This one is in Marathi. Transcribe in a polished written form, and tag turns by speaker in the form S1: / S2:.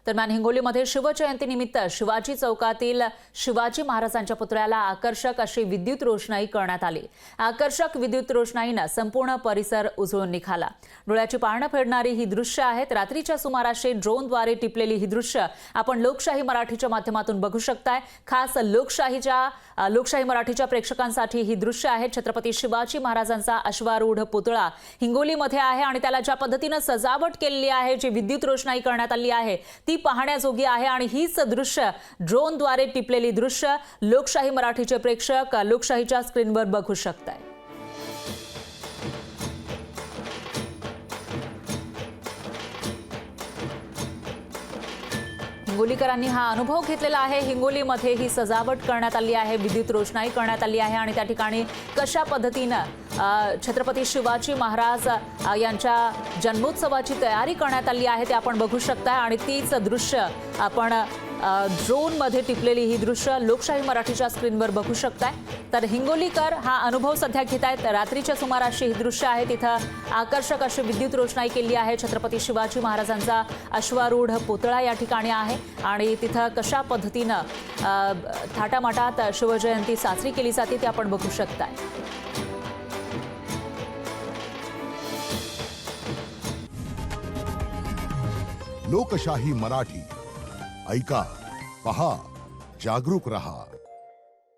S1: दरम्यान हिंगोलीमध्ये शिवजयंतीनिमित्त शिवाजी चौकातील शिवाजी महाराजांच्या पुतळ्याला आकर्षक अशी विद्युत रोषणाई करण्यात आली। आकर्षक विद्युत रोषणाईने संपूर्ण परिसर उजळून निघाला। डोळ्याची पारणं फेडणारी ही दृश्य आहेत। रात्रीच्या सुमारास ड्रोनद्वारे टिपलेली ही दृश्य आपण लोकशाही मराठीच्या माध्यमातून बघू शकताय। खास लोकशाही मराठीच्या प्रेक्षकांसाठी ही दृश्य आहेत। छत्रपती शिवाजी महाराजांचा अश्वारूढ पुतळा हिंगोलीमध्ये आहे आणि त्याला ज्या पद्धतीने सजावट केलेली आहे, जी विद्युत रोषणाई करण्यात आली आहे ती पाहण्याजोगी आहे। आणि हीच दृश्य ड्रोनद्वारे टिपलेली दृश्य लोकशाही मराठीचे प्रेक्षक लोकशाहीच्या स्क्रीनवर बघू शकतात। हिंगोलीकरांनी हा अनुभव घेतलेला आहे। हिंगोलीमध्ये ही सजावट करण्यात आली आहे, विद्युत रोषणाई करण्यात आली आहे आणि त्या ठिकाणी कशा पद्धतीने छत्रपती शिवाजी महाराज यांच्या जन्मोत्सवाची तयारी करण्यात आली आहे ते आपण बघू शकता। आणि तीच दृश्य आपण ड्रोन मध्ये टिपलेली ही दृश्य लोकशाही मराठीच्या स्क्रीनवर बघू शकताय। तर हिंगोलीकर हा अनुभव सध्या घेत आहेत। रात्रीच्या सुमाराशी ही दृश्य आहे, तिथं आकर्षक अशी विद्युत रोषणाई केली आहे। छत्रपती शिवाजी महाराजांचा अश्वारूढ पुतळा या ठिकाणी आहे आणि तिथं कशा पद्धतीनं थाटामाटात शिवजयंती साजरी केली जाते ते आपण बघू शकताय।
S2: लोकशाही मराठी ऐका, पहा, जागरूक रहा।